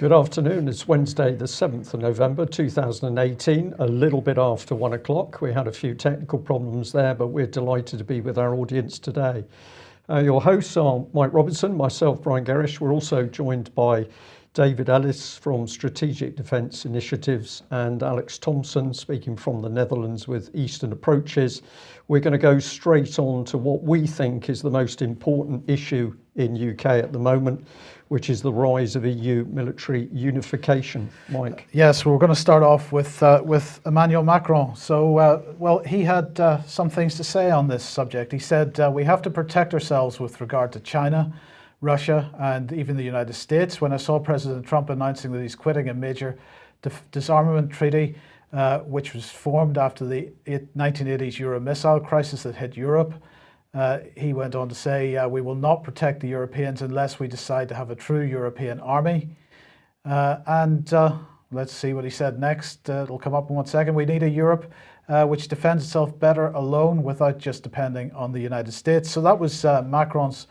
Good afternoon. It's Wednesday, the 7th of November 2018, a little bit after 1 o'clock. We had a few technical problems there, but we're delighted to be with our audience today. Your hosts are Mike Robertson, myself, Brian Gerrish. We're also joined by David Ellis from Strategic Defence Initiatives and Alex Thomson, speaking from the Netherlands with Eastern Approaches. We're going to go straight on to what we think is the most important issue in UK at the moment, which is the rise of EU military unification. Mike? Yes, we're going to start off with Emmanuel Macron. So, well, he had some things to say on this subject. He said, we have to protect ourselves with regard to China, Russia, and even the United States. When I saw President Trump announcing that he's quitting a major disarmament treaty, which was formed after the 1980s Euro missile crisis that hit Europe, he went on to say, we will not protect the Europeans unless we decide to have a true European army. Let's see what he said next. It'll come up in 1 second. We need a Europe which defends itself better alone without just depending on the United States. So that was Macron's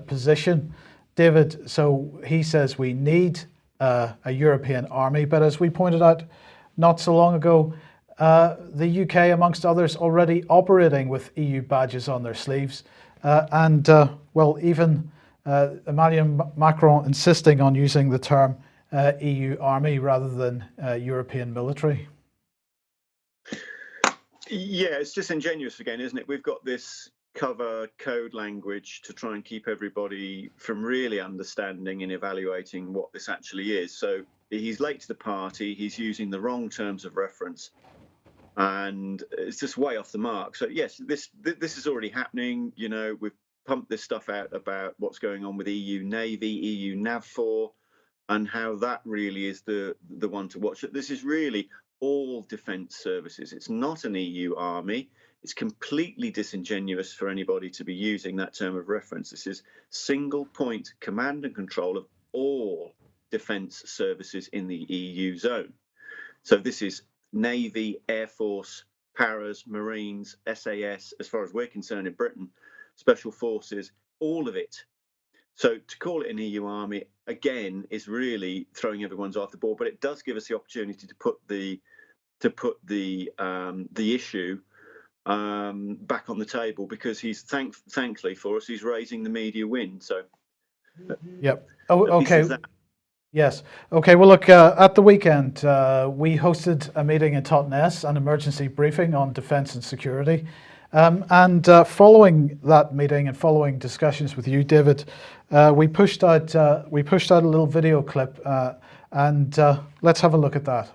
position. David, so he says we need a European army, but as we pointed out not so long ago, the UK, amongst others, already operating with EU badges on their sleeves. Well, even Emmanuel Macron insisting on using the term EU army rather than European military. Yeah, it's disingenuous again, isn't it? We've got this cover code language to try and keep everybody from really understanding and evaluating what this actually is. So he's late to the party, he's using the wrong terms of reference, and it's just way off the mark. So yes, this is already happening. You know, we've pumped this stuff out about what's going on with EU Navy, EU NAVFOR, and how that really is the one to watch. This is really all defence services. It's not an EU army. It's completely disingenuous for anybody to be using that term of reference. This is single point command and control of all defence services in the EU zone. So this is Navy, Air Force, Paras, Marines, SAS, as far as we're concerned in Britain, Special Forces, all of it. So to call it an EU army, again, is really throwing everyone's off the ball, but it does give us the opportunity to put the issue back on the table, because he's thankfully for us, he's raising the media wind. So yep. Oh, okay. Yes. Okay. Well, look, at the weekend, we hosted a meeting in Totnes, an emergency briefing on defence and security. Following that meeting and following discussions with you, David, we pushed out a little video clip, let's have a look at that.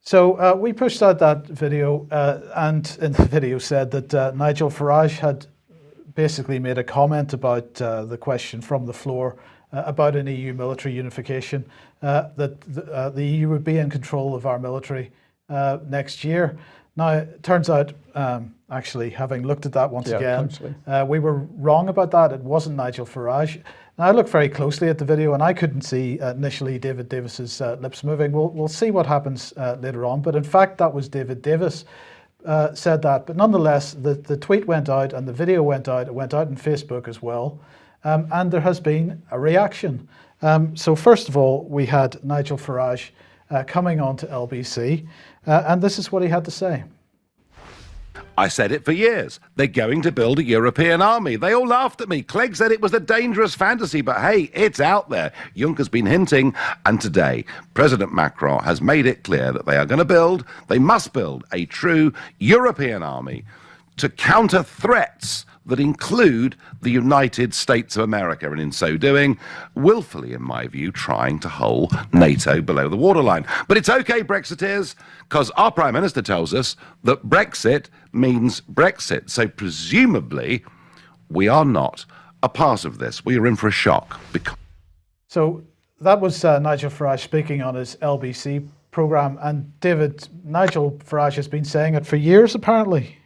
So we pushed out that video, and in the video said that Nigel Farage had basically made a comment about the question from the floor about an EU military unification, that the EU would be in control of our military next year. Now, it turns out, actually, having looked at that once again, we were wrong about that. It wasn't Nigel Farage. Now, I looked very closely at the video, and I couldn't see initially David Davis's lips moving. We'll see what happens later on. But in fact, that was David Davis said that. But nonetheless, the tweet went out and the video went out. It went out on Facebook as well. And there has been a reaction. So first of all, we had Nigel Farage coming on to LBC. And this is what he had to say. I said it for years. They're going to build a European army. They all laughed at me. Clegg said it was a dangerous fantasy, but hey, it's out there. Juncker's been hinting, and today, President Macron has made it clear that they must build a true European army to counter threats that include the United States of America, and in so doing, willfully, in my view, trying to hold NATO below the waterline. But it's okay, Brexiteers, because our Prime Minister tells us that Brexit means Brexit. So presumably, we are not a part of this. We are in for a shock. So that was Nigel Farage speaking on his LBC programme. And David, Nigel Farage has been saying it for years, apparently.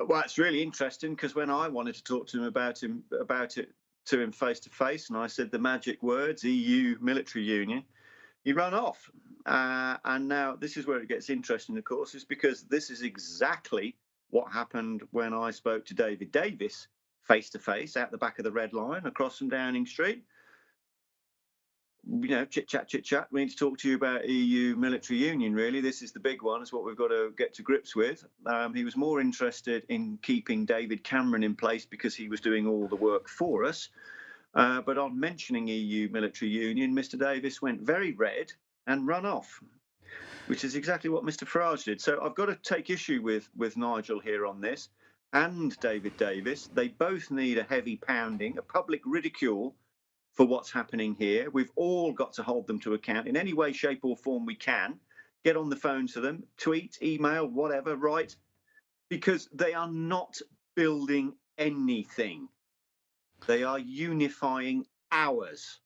Well, it's really interesting because when I wanted to talk to him about it to him face to face, and I said the magic words EU military union, he ran off. And now this is where it gets interesting, of course, is because this is exactly what happened when I spoke to David Davis face to face out the back of the Red Line across from Downing Street. You know, chit chat. We need to talk to you about EU military union, really. This is the big one. It's what we've got to get to grips with. He was more interested in keeping David Cameron in place because he was doing all the work for us. But on mentioning EU military union, Mr. Davis went very red and run off, which is exactly what Mr. Farage did. So I've got to take issue with Nigel here on this, and David Davis. They both need a heavy pounding, a public ridicule for what's happening here. We've all got to hold them to account in any way, shape or form we can. Get on the phone to them, tweet, email, whatever, write, because they are not building anything. They are unifying ours.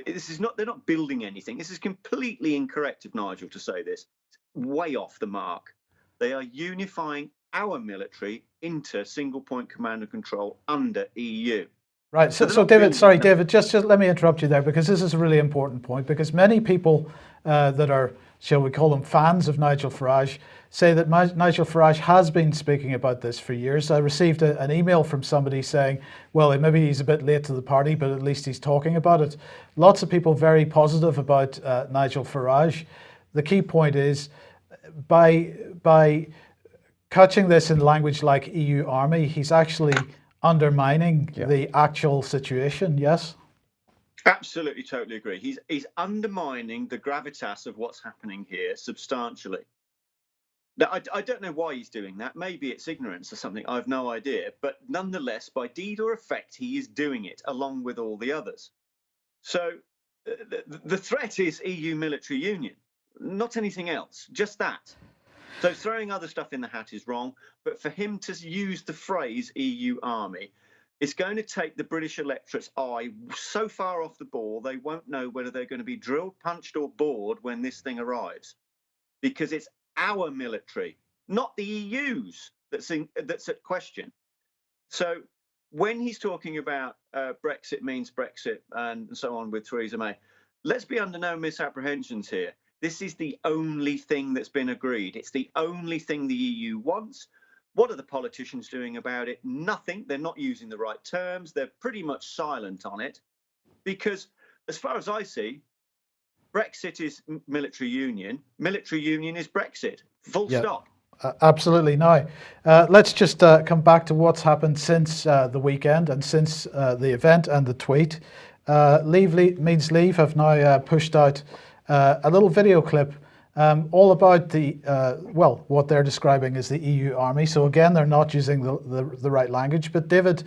This is not, they're not building anything. This is completely incorrect of Nigel to say this. It's way off the mark. They are unifying our military into single point command and control under EU. Right, so David, sorry, David, just let me interrupt you there, because this is a really important point, because many people that are, shall we call them, fans of Nigel Farage, say that Nigel Farage has been speaking about this for years. I received an email from somebody saying, well, maybe he's a bit late to the party, but at least he's talking about it. Lots of people very positive about Nigel Farage. The key point is, by couching this in language like EU army, he's actually undermining the actual situation, yes? Absolutely, totally agree. He's undermining the gravitas of what's happening here substantially. Now, I don't know why he's doing that. Maybe it's ignorance or something. I've no idea. But nonetheless, by deed or effect, he is doing it along with all the others. So the threat is EU military union, not anything else, just that. So throwing other stuff in the hat is wrong, but for him to use the phrase EU army, it's going to take the British electorate's eye so far off the ball, they won't know whether they're going to be drilled, punched or bored when this thing arrives. Because it's our military, not the EU's, that's at question. So when he's talking about Brexit means Brexit and so on with Theresa May, let's be under no misapprehensions here. This is the only thing that's been agreed. It's the only thing the EU wants. What are the politicians doing about it? Nothing. They're not using the right terms. They're pretty much silent on it because, as far as I see, Brexit is military union is Brexit. Full stop. Absolutely. Now, let's just come back to what's happened since the weekend and since the event and the tweet. Leave Means Leave have now pushed out a little video clip all about the, what they're describing as the EU army. So again, they're not using the right language. But David,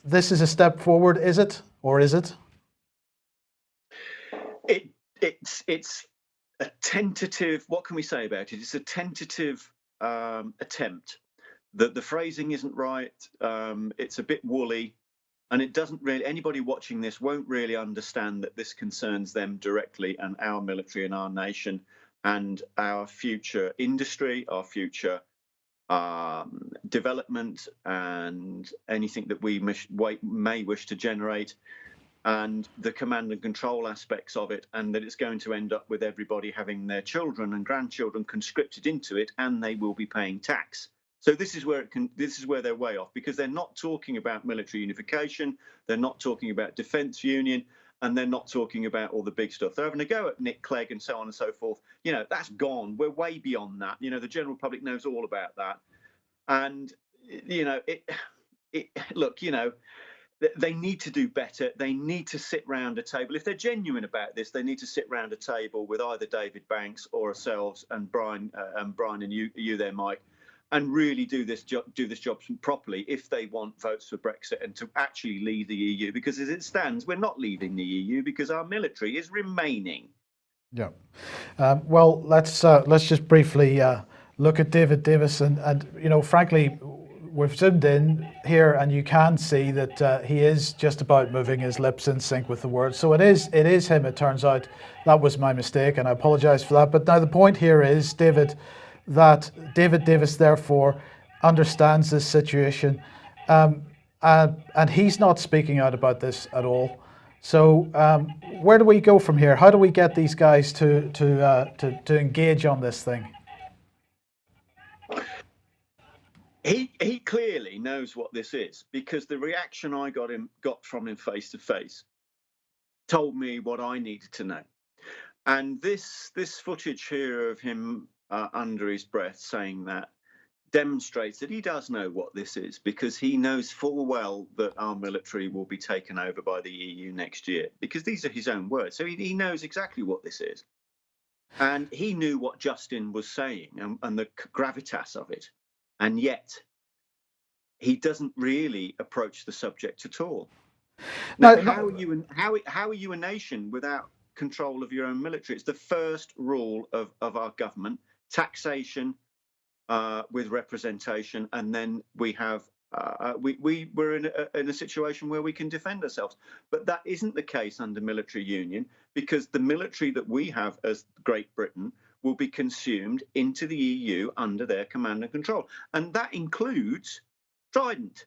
this is a step forward, is it? Or is it? It's a tentative, what can we say about it? It's a tentative attempt. The phrasing isn't right. It's a bit woolly. And it doesn't really, anybody watching this won't really understand that this concerns them directly and our military and our nation and our future industry, our future development and anything that we may wish to generate, and the command and control aspects of it, and that it's going to end up with everybody having their children and grandchildren conscripted into it, and they will be paying tax. So this is where they're way off, because they're not talking about military unification, they're not talking about defence union, and they're not talking about all the big stuff. They're having a go at Nick Clegg and so on and so forth. You know, that's gone. We're way beyond that. You know, the general public knows all about that. And, you know, look, you know, they need to do better. They need to sit round a table. If they're genuine about this, they need to sit round a table with either David Banks or ourselves and Brian and you there, Mike, and really do this job properly if they want votes for Brexit and to actually leave the EU. Because as it stands, we're not leaving the EU because our military is remaining. Yeah. Well, let's just briefly look at David Davis, and you know, frankly, we've zoomed in here, and you can see that he is just about moving his lips in sync with the words. So it is him. It turns out that was my mistake, and I apologise for that. But now the point here is, David, that David Davis therefore understands this situation, and he's not speaking out about this at all. So where do we go from here? How do we get these guys to engage on this thing? He clearly knows what this is, because the reaction I got from him face to face told me what I needed to know. And this footage here of him under his breath saying that demonstrates that he does know what this is, because he knows full well that our military will be taken over by the EU next year, because these are his own words. So he knows exactly what this is. And he knew what Justin was saying and the gravitas of it. And yet he doesn't really approach the subject at all. Now, how are you a nation without control of your own military? It's the first rule of our government: taxation with representation, and then we have we're in a situation where we can defend ourselves. But that isn't the case under military union, because the military that we have as Great Britain will be consumed into the EU under their command and control, and that includes Trident,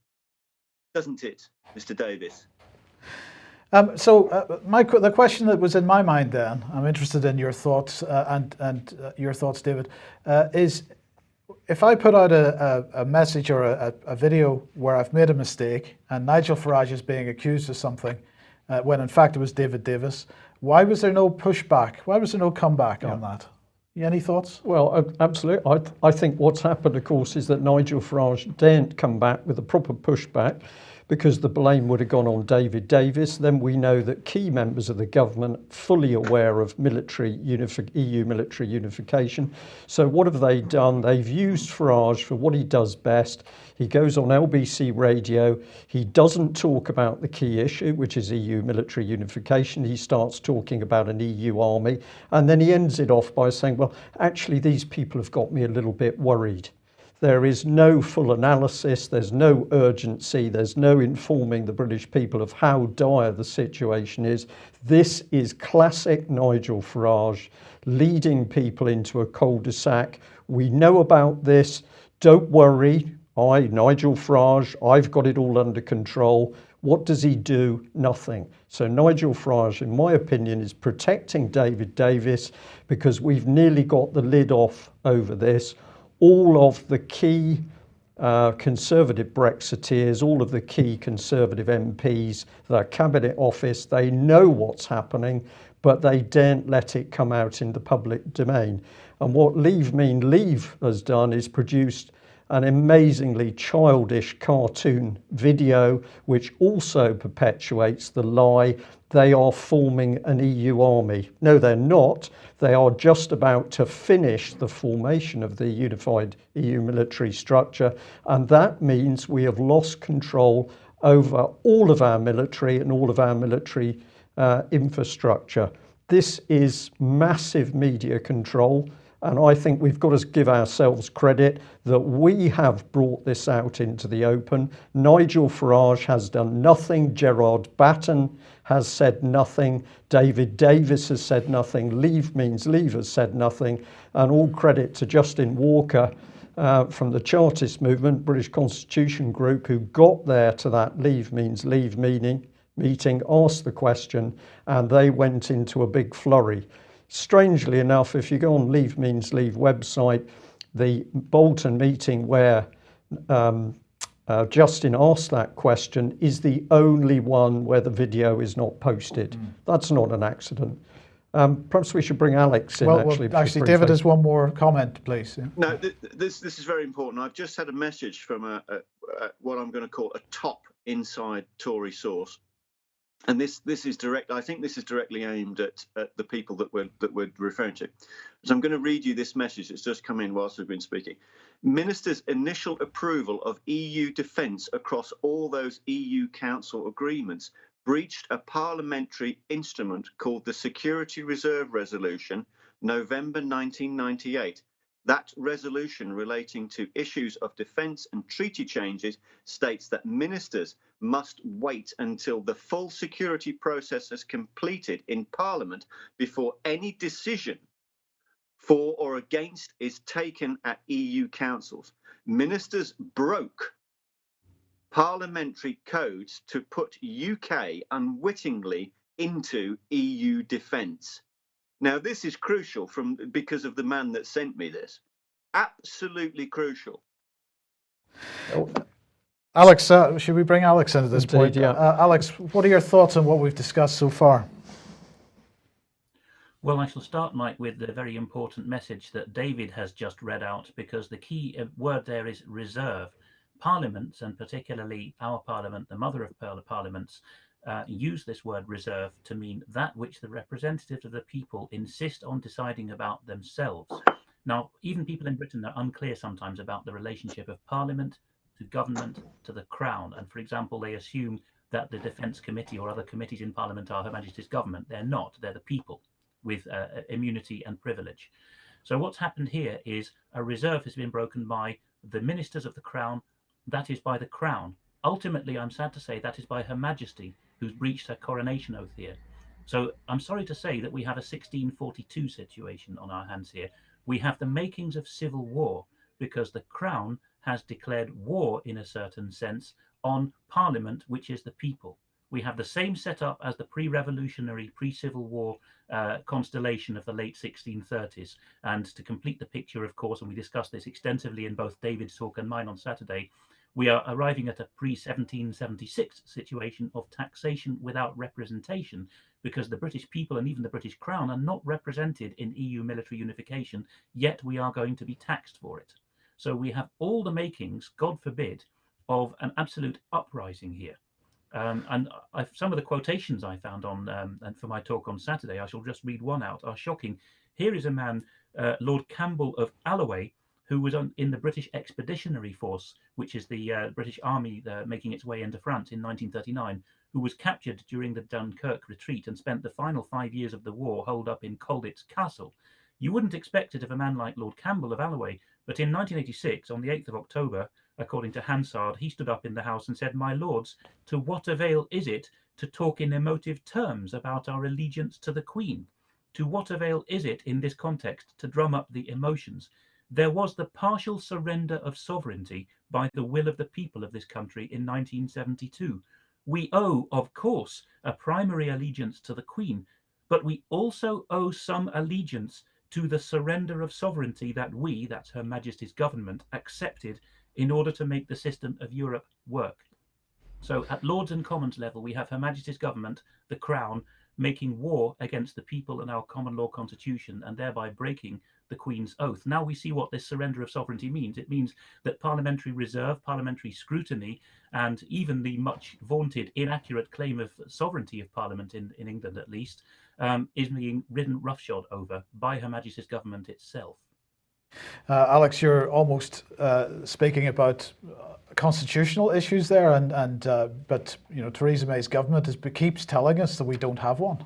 doesn't it, Mr. Davis? The question that was in my mind then, I'm interested in your thoughts and your thoughts, David, is if I put out a message or a video where I've made a mistake and Nigel Farage is being accused of something, when in fact it was David Davis, why was there no pushback? Why was there no comeback on that? Any thoughts? Well, absolutely. I think what's happened, of course, is that Nigel Farage daren't come back with a proper pushback, because the blame would have gone on David Davis. Then we know that key members of the government fully aware of EU military unification. So what have they done? They've used Farage for what he does best. He goes on LBC radio. He doesn't talk about the key issue, which is EU military unification. He starts talking about an EU army. And then he ends it off by saying, well, actually, these people have got me a little bit worried. There is no full analysis, there's no urgency, there's no informing the British people of how dire the situation is. This is classic Nigel Farage, leading people into a cul-de-sac. We know about this, don't worry, Nigel Farage, I've got it all under control. What does he do? Nothing. So Nigel Farage, in my opinion, is protecting David Davis, because we've nearly got the lid off over this. All of the key Conservative Brexiteers, all of the key Conservative MPs, their Cabinet Office, they know what's happening, but they daren't let it come out in the public domain. And what Leave Mean Leave has done is produced an amazingly childish cartoon video, which also perpetuates the lie they are forming an EU army. No, they're not. They are just about to finish the formation of the unified EU military structure, and that means we have lost control over all of our military and all of our military infrastructure. This is massive media control. And I think we've got to give ourselves credit that we have brought this out into the open. Nigel Farage has done nothing. Gerard Batten has said nothing. David Davis has said nothing. Leave Means Leave has said nothing. And all credit to Justin Walker from the Chartist movement, British Constitution Group, who got there to that Leave Means Leave meeting, asked the question, and they went into a big flurry. Strangely enough, if you go on Leave Means Leave website, the Bolton meeting where Justin asked that question is the only one where the video is not posted. That's not an accident. Perhaps we should bring Alex in. Actually, David has one more comment, please. Yeah. No, this is very important. I've just had a message from what I'm going to call a top inside Tory source. And this is direct. I think this is directly aimed at the people that we're referring to. So I'm going to read you this message that's just come in whilst we've been speaking. Minister's initial approval of EU defence across all those EU Council agreements breached a parliamentary instrument called the Security Reserve Resolution, November 1998. That resolution relating to issues of defence and treaty changes states that ministers must wait until the full security process is completed in Parliament before any decision for or against is taken at EU councils. Ministers broke parliamentary codes to put UK unwittingly into EU defence. Now, this is crucial because of the man that sent me this. Absolutely crucial. Alex, should we bring Alex into this point? Yeah. Alex, what are your thoughts on what we've discussed so far? Well, I shall start, Mike, with the very important message that David has just read out, because the key word there is reserve. Parliaments, and particularly our Parliament, the mother of pearl parliaments, use this word reserve to mean that which the representatives of the people insist on deciding about themselves. Now, even people in Britain are unclear sometimes about the relationship of Parliament to government to the Crown. And for example, they assume that the Defence Committee or other committees in Parliament are Her Majesty's government. They're not, they're the people with immunity and privilege. So what's happened here is a reserve has been broken by the ministers of the Crown, that is by the Crown. Ultimately, I'm sad to say, that is by Her Majesty, who's breached her coronation oath here. So I'm sorry to say that we have a 1642 situation on our hands here. We have the makings of civil war, because the Crown has declared war in a certain sense on Parliament, which is the people. We have the same setup as the pre-revolutionary, pre-Civil War constellation of the late 1630s. And to complete the picture, of course, and we discussed this extensively in both David's talk and mine on Saturday, we are arriving at a pre-1776 situation of taxation without representation, because the British people and even the British Crown are not represented in EU military unification, yet we are going to be taxed for it. So we have all the makings, God forbid, of an absolute uprising here. And some of the quotations I found on and for my talk on Saturday, I shall just read one out, are shocking. Here is a man, Lord Campbell of Alloway, who was in the British Expeditionary Force, which is the British Army making its way into France in 1939, who was captured during the Dunkirk retreat and spent the final 5 years of the war holed up in Colditz Castle. You wouldn't expect it of a man like Lord Campbell of Alloway, but in 1986, on the 8th of October, according to Hansard, he stood up in the House and said, "My lords, to what avail is it to talk in emotive terms about our allegiance to the Queen? To what avail is it in this context to drum up the emotions? There was the partial surrender of sovereignty by the will of the people of this country in 1972. We owe, of course, a primary allegiance to the Queen, but we also owe some allegiance to the surrender of sovereignty that we, that's Her Majesty's government, accepted in order to make the system of Europe work." So at Lords and Commons level, we have Her Majesty's government, the Crown, making war against the people and our common law constitution, and thereby breaking the Queen's oath. Now we see what this surrender of sovereignty means. It means that parliamentary reserve, parliamentary scrutiny, and even the much vaunted inaccurate claim of sovereignty of Parliament in England at least, is being ridden roughshod over by Her Majesty's government itself. Alex, you're almost speaking about constitutional issues there, but you know, Theresa May's government keeps telling us that we don't have one.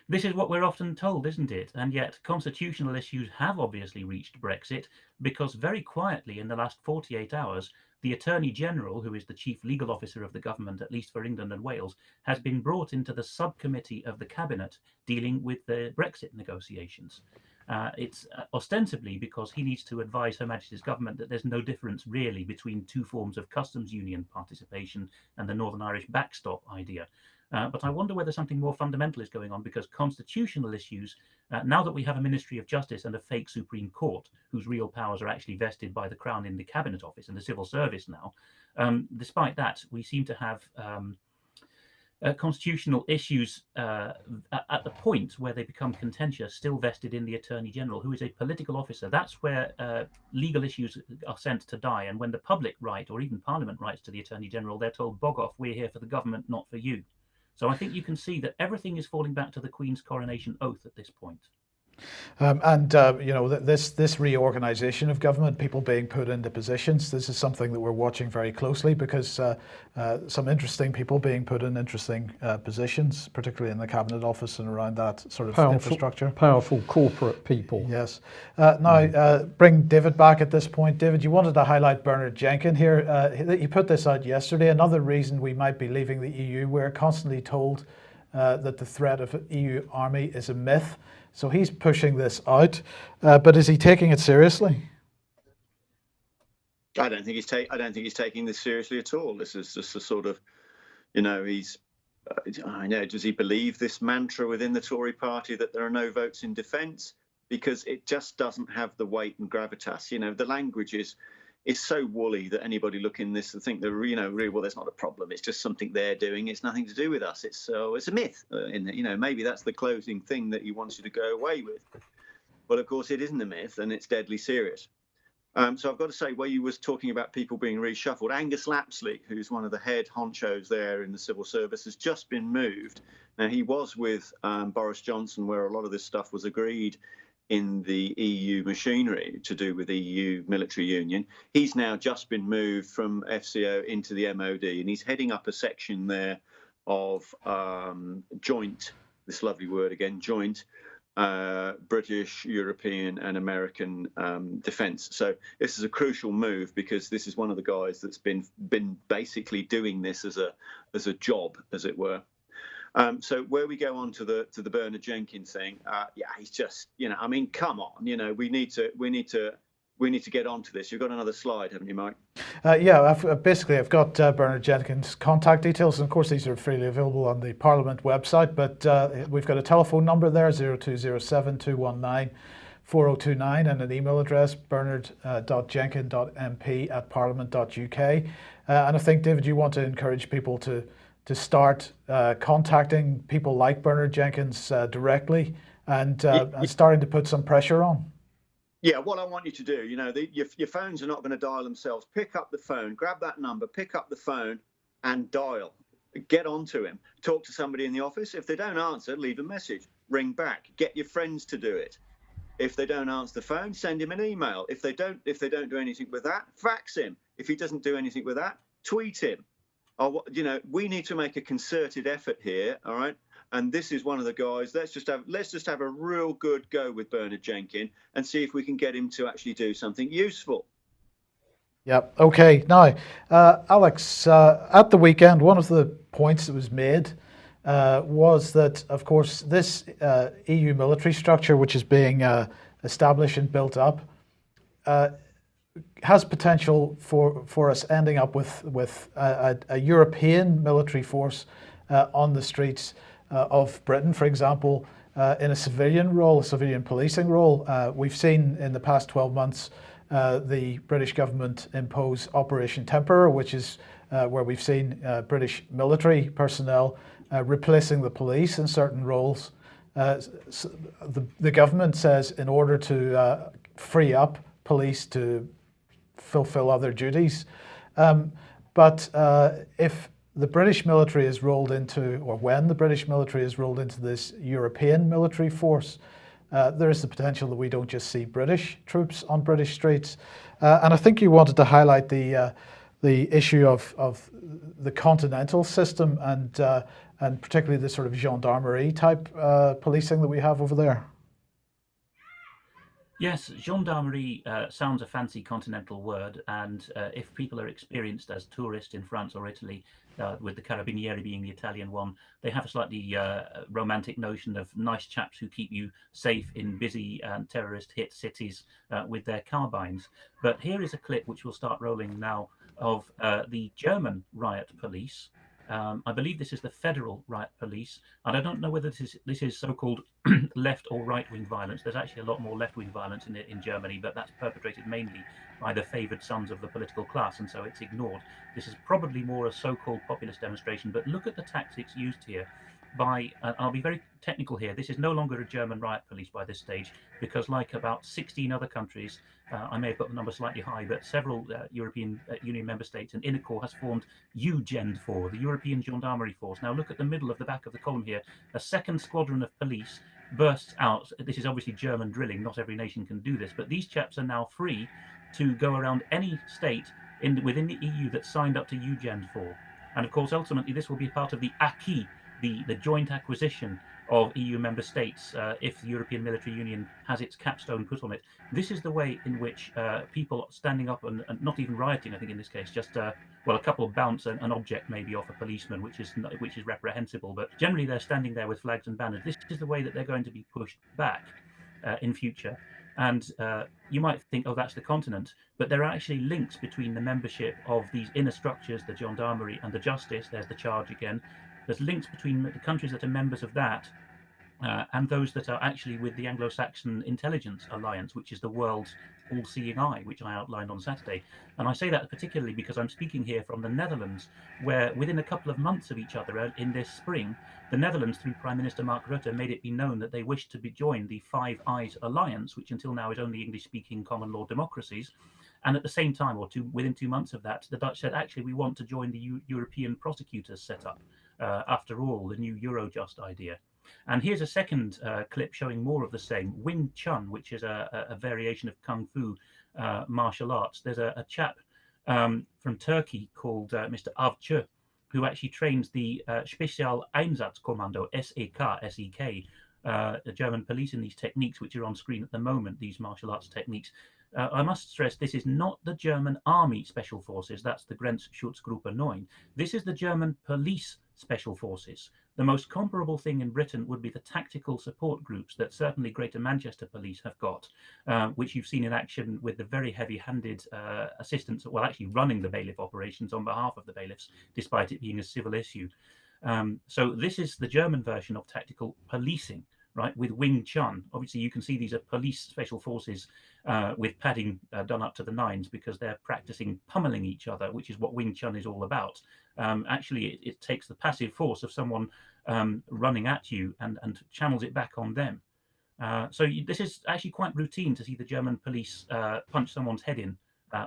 This is what we're often told, isn't it? And yet constitutional issues have obviously reached Brexit, because very quietly in the last 48 hours, the Attorney General, who is the chief legal officer of the government, at least for England and Wales, has been brought into the subcommittee of the Cabinet dealing with the Brexit negotiations. It's ostensibly because he needs to advise Her Majesty's government that there's no difference really between two forms of customs union participation and the Northern Irish backstop idea. But I wonder whether something more fundamental is going on, because constitutional issues, now that we have a Ministry of Justice and a fake Supreme Court, whose real powers are actually vested by the Crown in the Cabinet Office and the Civil Service now, despite that, we seem to have constitutional issues at the point where they become contentious, still vested in the Attorney General, who is a political officer. That's where legal issues are sent to die. And when the public write, or even Parliament writes to the Attorney General, they're told, bog off, we're here for the government, not for you. So I think you can see that everything is falling back to the Queen's coronation oath at this point. You know, this reorganisation of government, people being put into positions, this is something that we're watching very closely, because some interesting people being put in interesting positions, particularly in the Cabinet Office and around that sort of infrastructure. Powerful corporate people. Yes. Now, bring David back at this point. David, you wanted to highlight Bernard Jenkin here. He put this out yesterday. Another reason we might be leaving the EU, we're constantly told that the threat of an EU army is a myth. So he's pushing this out, but is he taking it seriously? I don't think he's taking this seriously at all. This is just a sort of, he's. I know. Does he believe this mantra within the Tory party that there are no votes in defence? Because it just doesn't have the weight and gravitas. The language is so woolly that anybody looking this and think that really, well, there's not a problem. It's just something they're doing. It's nothing to do with us. It's a myth. Maybe that's the closing thing that he wants you to go away with. But of course, it isn't a myth, and it's deadly serious. So I've got to say, where you was talking about people being reshuffled, Angus Lapsley, who's one of the head honchos there in the civil service, has just been moved. Now, he was with Boris Johnson, where a lot of this stuff was agreed in the EU machinery to do with the EU military union. He's now just been moved from FCO into the MOD, and he's heading up a section there of joint, this lovely word again, joint, British, European and American defence. So this is a crucial move, because this is one of the guys that's been basically doing this as a job, as it were. So where we go on to the Bernard Jenkins thing, he's just, come on, we need to get onto this. You've got another slide, haven't you, Mike? I've got Bernard Jenkins' contact details, and of course these are freely available on the Parliament website, but we've got a telephone number there, 0207 219 4029, and an email address, bernard.jenkin.mp@parliament.uk. And I think, David, you want to encourage people to start contacting people like Bernard Jenkins directly and starting to put some pressure on. Yeah, what I want you to do, your phones are not going to dial themselves. Pick up the phone, grab that number, pick up the phone and dial. Get onto him. Talk to somebody in the office. If they don't answer, leave a message. Ring back. Get your friends to do it. If they don't answer the phone, send him an email. If they don't do anything with that, fax him. If he doesn't do anything with that, tweet him. We need to make a concerted effort here, all right? And this is one of the guys. Let's just have a real good go with Bernard Jenkins and see if we can get him to actually do something useful. Yep. Okay. Now, Alex, at the weekend, one of the points that was made was that, of course, this EU military structure, which is being established and built up, has potential for us ending up with a European military force on the streets of Britain, for example, in a civilian role, a civilian policing role. We've seen in the past 12 months the British government impose Operation Temper, which is where we've seen British military personnel replacing the police in certain roles. The government says in order to free up police to fulfill other duties. But if the British military is rolled into, or when the British military is rolled into this European military force, there is the potential that we don't just see British troops on British streets. And I think you wanted to highlight the issue of the continental system and particularly the sort of gendarmerie type policing that we have over there. Yes, gendarmerie sounds a fancy continental word, and if people are experienced as tourists in France or Italy, with the Carabinieri being the Italian one, they have a slightly romantic notion of nice chaps who keep you safe in busy and terrorist-hit cities with their carbines. But here is a clip which will start rolling now of the German riot police. I believe this is the Federal Riot Police, and I don't know whether this is so-called left or right-wing violence. There's actually a lot more left-wing violence in Germany, but that's perpetrated mainly by the favoured sons of the political class, and so it's ignored. This is probably more a so-called populist demonstration, but look at the tactics used here by, I'll be very technical here, this is no longer a German riot police by this stage, because like about 16 other countries, I may have got the number slightly high, but several European Union member states, and Innercorps has formed EUGEND4, the European Gendarmerie Force. Now look at the middle of the back of the column here. A second squadron of police bursts out. This is obviously German drilling. Not every nation can do this, but these chaps are now free to go around any state within the EU that signed up to EUGEND4. And of course, ultimately, this will be part of the acquis, the joint acquisition of EU member states if the European Military Union has its capstone put on it. This is the way in which people standing up and not even rioting, I think in this case, just well, a couple bounce an object maybe off a policeman, which is reprehensible, but generally they're standing there with flags and banners. This is the way that they're going to be pushed back in future. And you might think, oh, that's the continent, but there are actually links between the membership of these inner structures, the gendarmerie and the justice. There's the charge again. There's links between the countries that are members of that and those that are actually with the Anglo-Saxon Intelligence Alliance, which is the world's all-seeing eye, which I outlined on Saturday. And I say that particularly because I'm speaking here from the Netherlands, where within a couple of months of each other in this spring, the Netherlands, through Prime Minister Mark Rutte, made it be known that they wished to join the Five Eyes Alliance, which until now is only English-speaking common law democracies. And at the same time, within 2 months of that, the Dutch said, actually, we want to join the European prosecutors setup. After all, the new Eurojust idea. And here's a second clip showing more of the same. Wing Chun, which is a variation of Kung Fu martial arts. There's a chap from Turkey called Mr. Avcı, who actually trains the Special Einsatzkommando, SEK, the German police in these techniques, which are on screen at the moment, these martial arts techniques. I must stress this is not the German Army Special Forces, that's the Grenzschutzgruppe 9. This is the German Police Special Forces. The most comparable thing in Britain would be the tactical support groups that certainly Greater Manchester Police have got, which you've seen in action with the very heavy-handed assistance, well, actually running the bailiff operations on behalf of the bailiffs, despite it being a civil issue. So this is the German version of tactical policing, right, with Wing Chun. Obviously, you can see these are police special forces with padding done up to the nines because they're practicing pummeling each other, which is what Wing Chun is all about. Actually, it takes the passive force of someone running at you and channels it back on them. So this is actually quite routine to see the German police punch someone's head in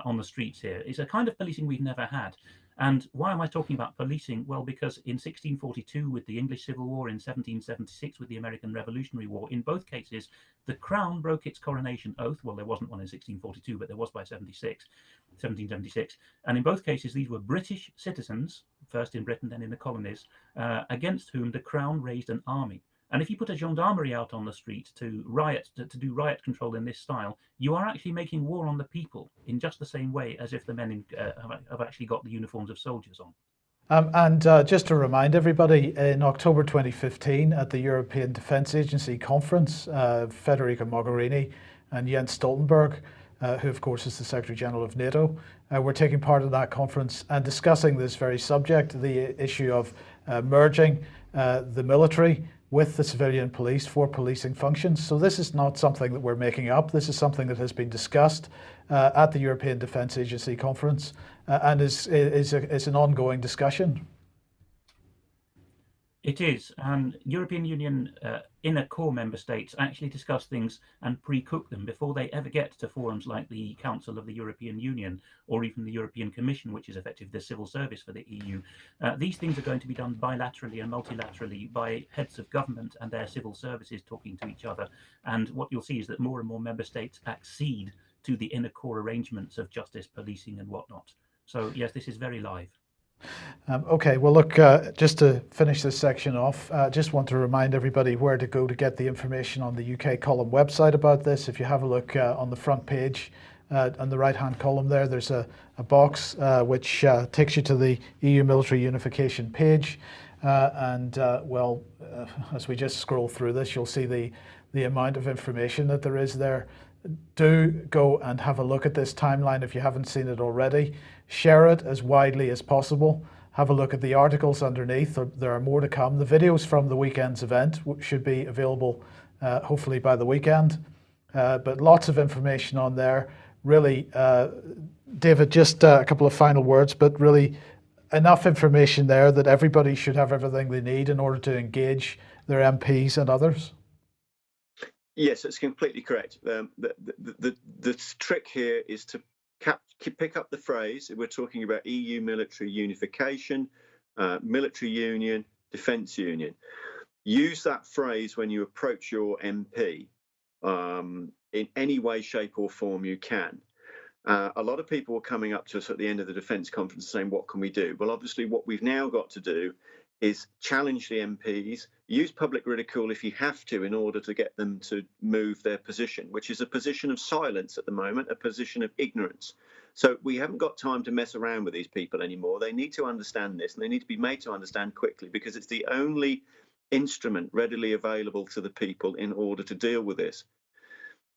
on the streets here. It's a kind of policing we've never had. And why am I talking about policing? Well, because in 1642 with the English Civil War, in 1776 with the American Revolutionary War, in both cases, the Crown broke its coronation oath. Well, there wasn't one in 1642, but there was by 1776. And in both cases, these were British citizens, first in Britain, then in the colonies, against whom the Crown raised an army. And if you put a gendarmerie out on the street to do riot control in this style, you are actually making war on the people in just the same way as if the men have actually got the uniforms of soldiers on. And just to remind everybody, in October 2015 at the European Defence Agency conference, Federica Mogherini and Jens Stoltenberg, who of course is the Secretary General of NATO, were taking part in that conference and discussing this very subject, the issue of merging the military with the civilian police for policing functions. So this is not something that we're making up. This is something that has been discussed at the European Defence Agency conference and is an ongoing discussion. It is, and European Union inner core member states actually discuss things and pre-cook them before they ever get to forums like the Council of the European Union or even the European Commission, which is effectively the civil service for the EU. These things are going to be done bilaterally and multilaterally by heads of government and their civil services talking to each other. And what you'll see is that more and more member states accede to the inner core arrangements of justice, policing and whatnot. So yes, this is very live. Okay, well look, just to finish this section off, just want to remind everybody where to go to get the information on the UK column website about this. If you have a look on the front page, on the right hand column there's a box which takes you to the EU military unification page, as we just scroll through this, you'll see the amount of information that there is there. Do go and have a look at this timeline if you haven't seen it already. Share it as widely as possible. Have a look at the articles underneath. There are more to come. The videos from the weekend's event should be available hopefully by the weekend. But lots of information on there. Really, David, just a couple of final words, but really enough information there that everybody should have everything they need in order to engage their MPs and others. Yes, that's completely correct. The trick here is to pick up the phrase. We're talking about EU military unification, military union, defence union. Use that phrase when you approach your MP in any way, shape or form you can. A lot of people were coming up to us at the end of the defence conference saying, what can we do? Well, obviously what we've now got to do is challenge the MPs, use public ridicule if you have to in order to get them to move their position, which is a position of silence at the moment, a position of ignorance. So we haven't got time to mess around with these people anymore. They need to understand this, and they need to be made to understand quickly, because it's the only instrument readily available to the people in order to deal with this.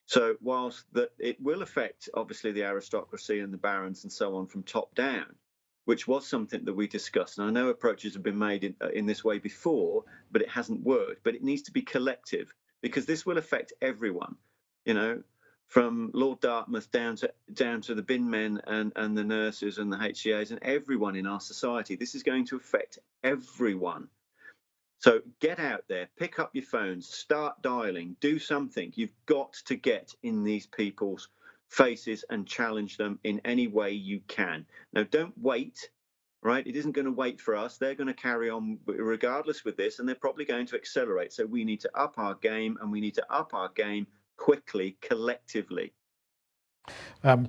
So whilst that it will affect, obviously, the aristocracy and the barons and so on from top down, which was something that we discussed. And I know approaches have been made in this way before, but it hasn't worked. But it needs to be collective, because this will affect everyone, you know, from Lord Dartmouth down to the bin men and the nurses and the HCAs and everyone in our society. This is going to affect everyone. So get out there, pick up your phones, start dialing, do something. You've got to get in these people's faces and challenge them in any way you can. Now, don't wait, right? It isn't going to wait for us. They're going to carry on regardless with this, and they're probably going to accelerate. So we need to up our game, and we need to up our game quickly, collectively.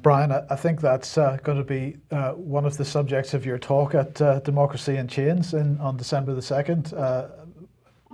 Brian, I think that's going to be one of the subjects of your talk at Democracy in Chains on December the 2nd.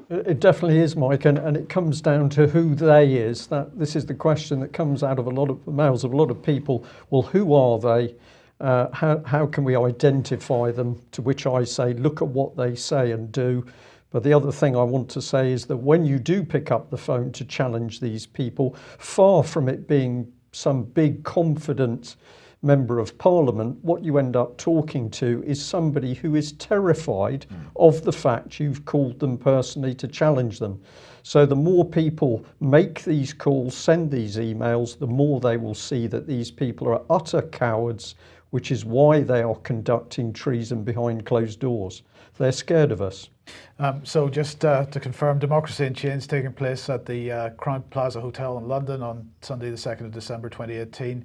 It definitely is, Mike, and it comes down to who they is. That this is the question that comes out of a lot of the mouths of a lot of people. Well, who are they? How can we identify them? To which I say, look at what they say and do. But the other thing I want to say is that when you do pick up the phone to challenge these people, far from it being some big confident member of Parliament, what you end up talking to is somebody who is terrified of the fact you've called them personally to challenge them. So the more people make these calls, send these emails, the more they will see that these people are utter cowards, which is why they are conducting treason behind closed doors. They're scared of us. So just to confirm, Democracy in Chains taking place at the Crown Plaza Hotel in London on Sunday the 2nd of December 2018.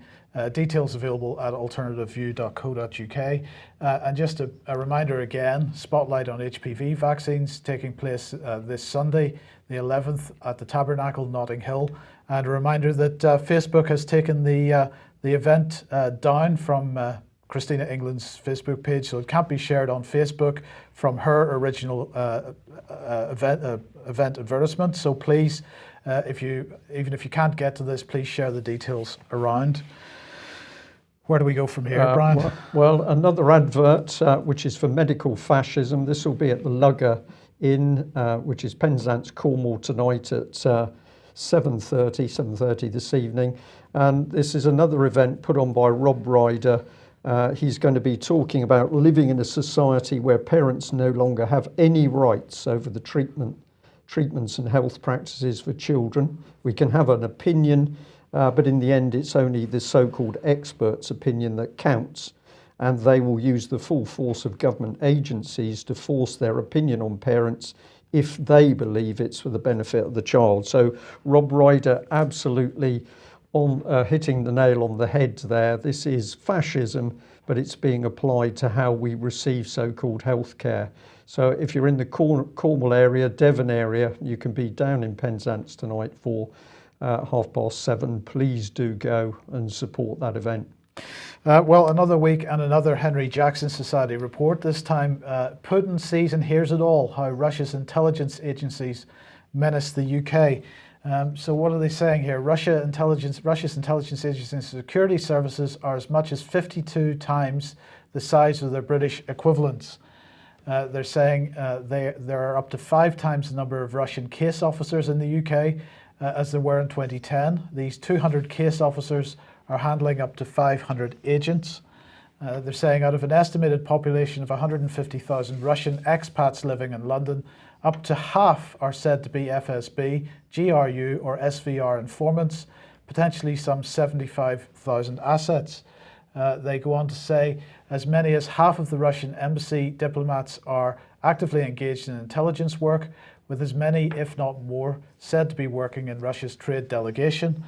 Details available at alternativeview.co.uk. And just a reminder again, spotlight on HPV vaccines taking place this Sunday, the 11th, at the Tabernacle, Notting Hill. And a reminder that Facebook has taken the event down from Christina England's Facebook page, so it can't be shared on Facebook from her original event advertisement. So please, even if you can't get to this, please share the details around. Where do we go from here, Brian? Well, another advert, which is for medical fascism. This will be at the Lugger Inn, which is Penzance, Cornwall, tonight at 7:30 this evening. And this is another event put on by Rob Ryder. He's going to be talking about living in a society where parents no longer have any rights over the treatments and health practices for children. We can have an opinion, but in the end it's only the so-called experts' opinion that counts, and they will use the full force of government agencies to force their opinion on parents if they believe it's for the benefit of the child. So Rob Ryder absolutely hitting the nail on the head there. This is fascism, but it's being applied to how we receive so-called healthcare. So if you're in the Cornwall area, Devon area, you can be down in Penzance tonight for 7:30. Please do go and support that event. Well, another week and another Henry Jackson Society report. This time, Putin sees and hears it all, how Russia's intelligence agencies menace the UK. So what are they saying here? Russia's intelligence agencies and security services are as much as 52 times the size of their British equivalents. They're saying there are up to 5 times the number of Russian case officers in the UK as there were in 2010. These 200 case officers are handling up to 500 agents. They're saying out of an estimated population of 150,000 Russian expats living in London, up to half are said to be FSB, GRU or SVR informants, potentially some 75,000 assets. They go on to say as many as half of the Russian embassy diplomats are actively engaged in intelligence work, with as many, if not more, said to be working in Russia's trade delegation.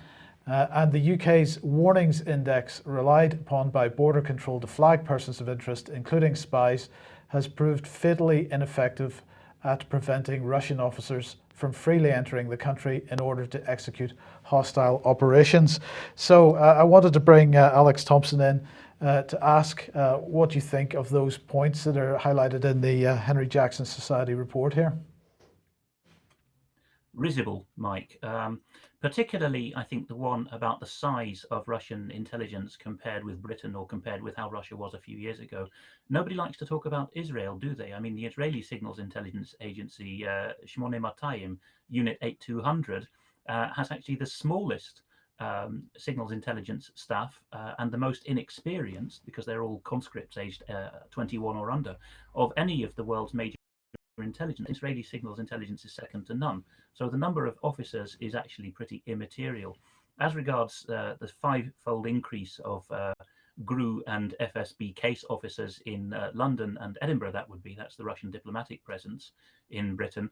And the UK's warnings index, relied upon by border control to flag persons of interest, including spies, has proved fatally ineffective at preventing Russian officers from freely entering the country in order to execute hostile operations. So I wanted to bring Alex Thomson in to ask what you think of those points that are highlighted in the Henry Jackson Society report here. risible, Mike. Particularly, I think the one about the size of Russian intelligence compared with Britain or compared with how Russia was a few years ago. Nobody likes to talk about Israel, do they? I mean, the Israeli Signals Intelligence Agency, Shmone Matayim, Unit 8200, has actually the smallest signals intelligence staff and the most inexperienced, because they're all conscripts aged 21 or under, of any of the world's major intelligence. Israeli signals intelligence is second to none. So the number of officers is actually pretty immaterial. As regards the five-fold increase of GRU and FSB case officers in London and Edinburgh, that's the Russian diplomatic presence in Britain.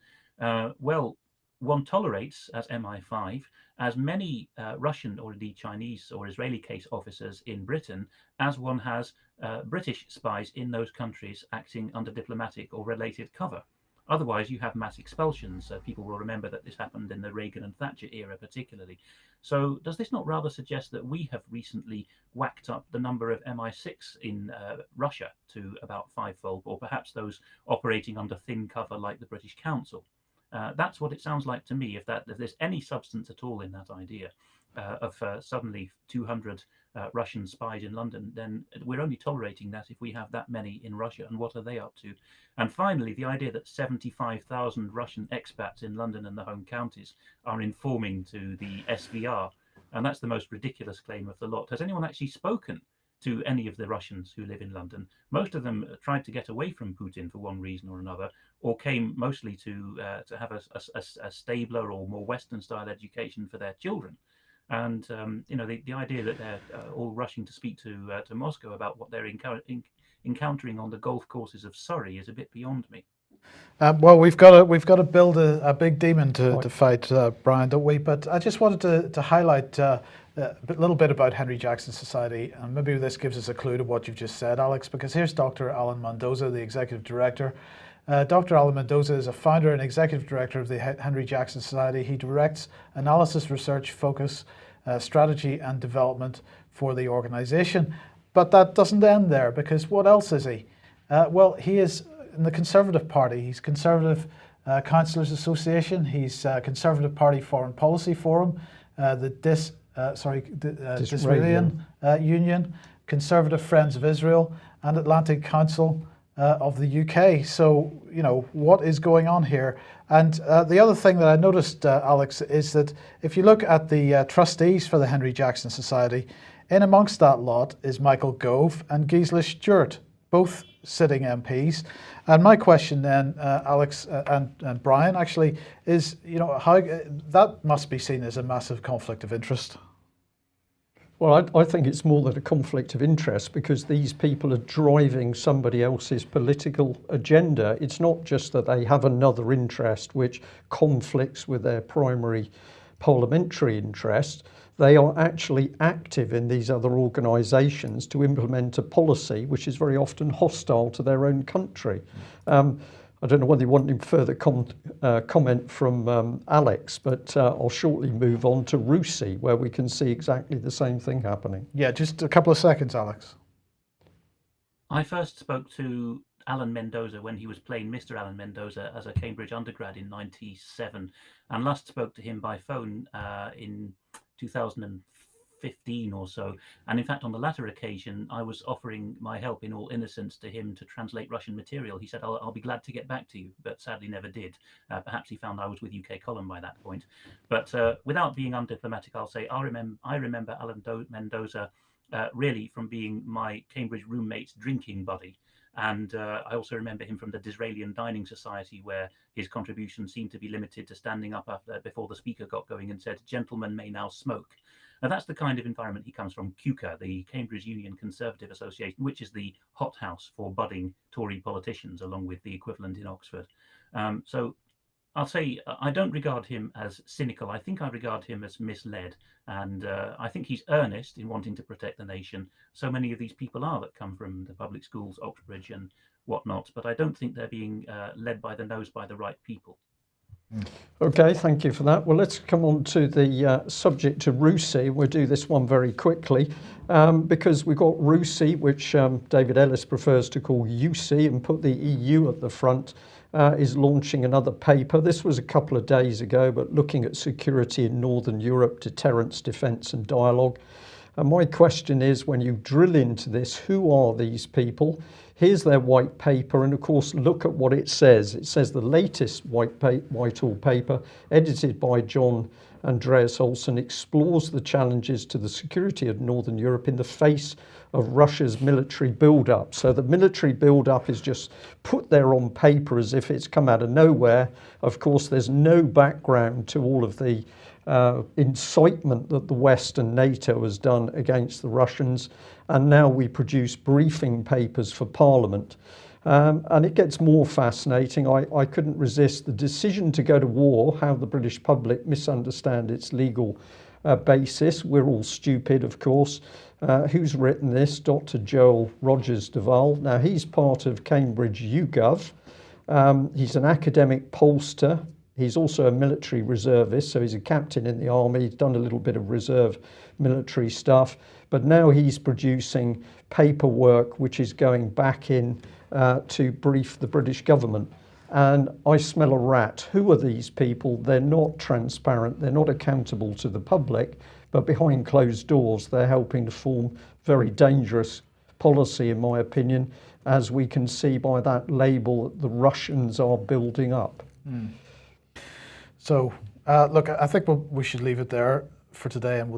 Well, one tolerates, as MI5, as many Russian or indeed Chinese or Israeli case officers in Britain as one has British spies in those countries acting under diplomatic or related cover. Otherwise, you have mass expulsions. People will remember that this happened in the Reagan and Thatcher era particularly. So does this not rather suggest that we have recently whacked up the number of MI6 in Russia to about fivefold, or perhaps those operating under thin cover like the British Council? That's what it sounds like to me. If there's any substance at all in that idea of suddenly 200 Russian spies in London, then we're only tolerating that if we have that many in Russia. And what are they up to? And finally, the idea that 75,000 Russian expats in London and the home counties are informing to the SVR, and that's the most ridiculous claim of the lot. Has anyone actually spoken to any of the Russians who live in London? Most of them tried to get away from Putin for one reason or another, or came mostly to have a stabler or more Western-style education for their children. And the idea that they're all rushing to speak to Moscow about what they're encountering on the golf courses of Surrey is a bit beyond me. Well, we've got to build a big demon to fight, Brian, don't we? But I just wanted to highlight a little bit about Henry Jackson Society, and maybe this gives us a clue to what you've just said, Alex, because here's Dr. Alan Mendoza, the executive director. Dr. Alan Mendoza is a founder and executive director of the Henry Jackson Society. He directs analysis, research, focus, strategy and development for the organization. But that doesn't end there, because what else is he? Well, he is in the Conservative Party. He's Conservative Councillors Association. He's Conservative Party Foreign Policy Forum, the Disraelian Union, Conservative Friends of Israel, and Atlantic Council of the UK. So, what is going on here? And the other thing that I noticed, Alex, is that if you look at the trustees for the Henry Jackson Society, in amongst that lot is Michael Gove and Gisela Stewart, both sitting MPs. And my question then, Alex and Brian, actually, is, how that must be seen as a massive conflict of interest. Well, I think it's more than a conflict of interest, because these people are driving somebody else's political agenda. It's not just that they have another interest which conflicts with their primary parliamentary interest. They are actually active in these other organisations to implement a policy which is very often hostile to their own country. I don't know whether you want any further comment from Alex, but I'll shortly move on to RUSI, where we can see exactly the same thing happening. Yeah, just a couple of seconds, Alex. I first spoke to Alan Mendoza when he was playing Mr. Alan Mendoza as a Cambridge undergrad in '97, and last spoke to him by phone in 2015 or so. And in fact, on the latter occasion, I was offering my help in all innocence to him to translate Russian material. He said, I'll be glad to get back to you, but sadly never did. Perhaps he found I was with UK Column by that point. But without being undiplomatic, I'll say I remember Alan Mendoza really from being my Cambridge roommate's drinking buddy. And I also remember him from the Disraelian Dining Society, where his contribution seemed to be limited to standing up before the speaker got going and said, "Gentlemen may now smoke." Now, that's the kind of environment he comes from. CUCA, the Cambridge Union Conservative Association, which is the hothouse for budding Tory politicians, along with the equivalent in Oxford. So I'll say I don't regard him as cynical. I think I regard him as misled. And I think he's earnest in wanting to protect the nation. So many of these people are that come from the public schools, Oxbridge and whatnot. But I don't think they're being led by the nose by the right people. Okay, thank you for that. Well, let's come on to the subject of RUSI. We'll do this one very quickly because we've got RUSI, which David Ellis prefers to call UC, and put the EU at the front. is launching another paper. This was a couple of days ago, but looking at security in Northern Europe, deterrence, defence and dialogue. And my question is, when you drill into this, who are these people? Here's their white paper, and of course look at what it says. It says the latest Whitehall paper, edited by John Andreas Olsen, explores the challenges to the security of Northern Europe in the face of Russia's military build-up. So the military build-up is just put there on paper as if it's come out of nowhere. Of course, there's no background to all of the incitement that the West and NATO has done against the Russians. And now we produce briefing papers for Parliament. And it gets more fascinating. I couldn't resist the decision to go to war, how the British public misunderstand its legal basis. We're all stupid, of course. Who's written this? Dr. Joel Rogers-Duval. Now, he's part of Cambridge YouGov. He's an academic pollster. He's also a military reservist, so he's a captain in the army. He's done a little bit of reserve military stuff, but now he's producing paperwork which is going back in to brief the British government. And I smell a rat. Who are these people? They're not transparent. They're not accountable to the public, but behind closed doors, they're helping to form very dangerous policy, in my opinion, as we can see by that label that the Russians are building up. So, look, I think we should leave it there for today, and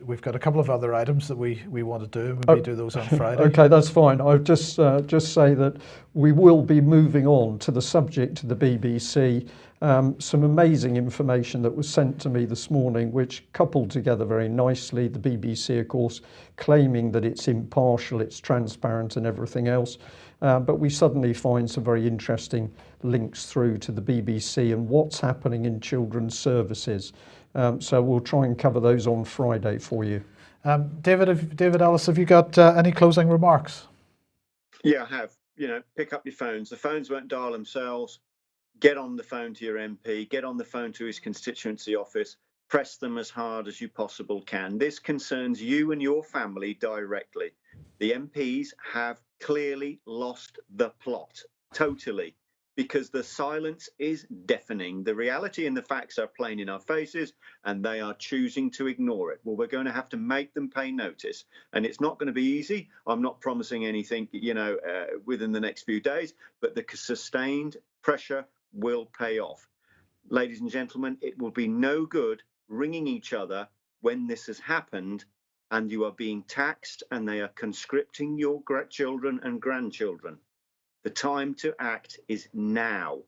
we've got a couple of other items that we want to do. Maybe do those on Friday. Okay, that's fine. I'll just say that we will be moving on to the subject of the BBC. Some amazing information that was sent to me this morning, which coupled together very nicely. The BBC, of course, claiming that it's impartial, it's transparent and everything else. But we suddenly find some very interesting links through to the BBC and what's happening in children's services. So we'll try and cover those on Friday for you. David Ellis, have you got any closing remarks? Yeah, I have. Pick up your phones. The phones won't dial themselves. Get on the phone to your MP, get on the phone to his constituency office, press them as hard as you possibly can. This concerns you and your family directly. The MPs have clearly lost the plot, totally, because the silence is deafening. The reality and the facts are plain in our faces, and they are choosing to ignore it. Well, we're going to have to make them pay notice, and it's not going to be easy. I'm not promising anything, within the next few days, but the sustained pressure will pay off. Ladies and gentlemen, it will be no good ringing each other when this has happened and you are being taxed and they are conscripting your children and grandchildren. The time to act is now.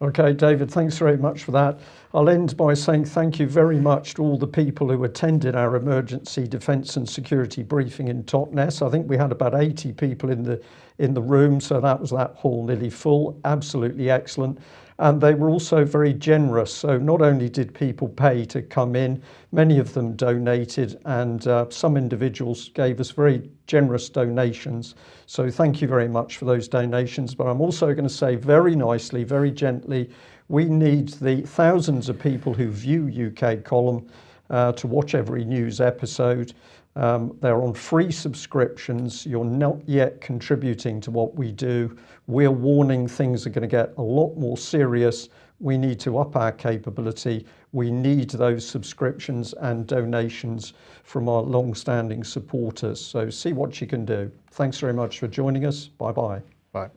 Okay, David, thanks very much for that. I'll end by saying thank you very much to all the people who attended our emergency defence and security briefing in Totnes. I think we had about 80 people in the room, so that hall nearly full. Absolutely excellent. And they were also very generous. So not only did people pay to come in, many of them donated, and some individuals gave us very generous donations. So thank you very much for those donations. But I'm also going to say very nicely, very gently, we need the thousands of people who view UK Column to watch every news episode. They're on free subscriptions. You're not yet contributing to what we do. We're warning things are going to get a lot more serious. We need to up our capability. We need those subscriptions and donations from our long-standing supporters. So see what you can do. Thanks very much for joining us. Bye-bye. Bye.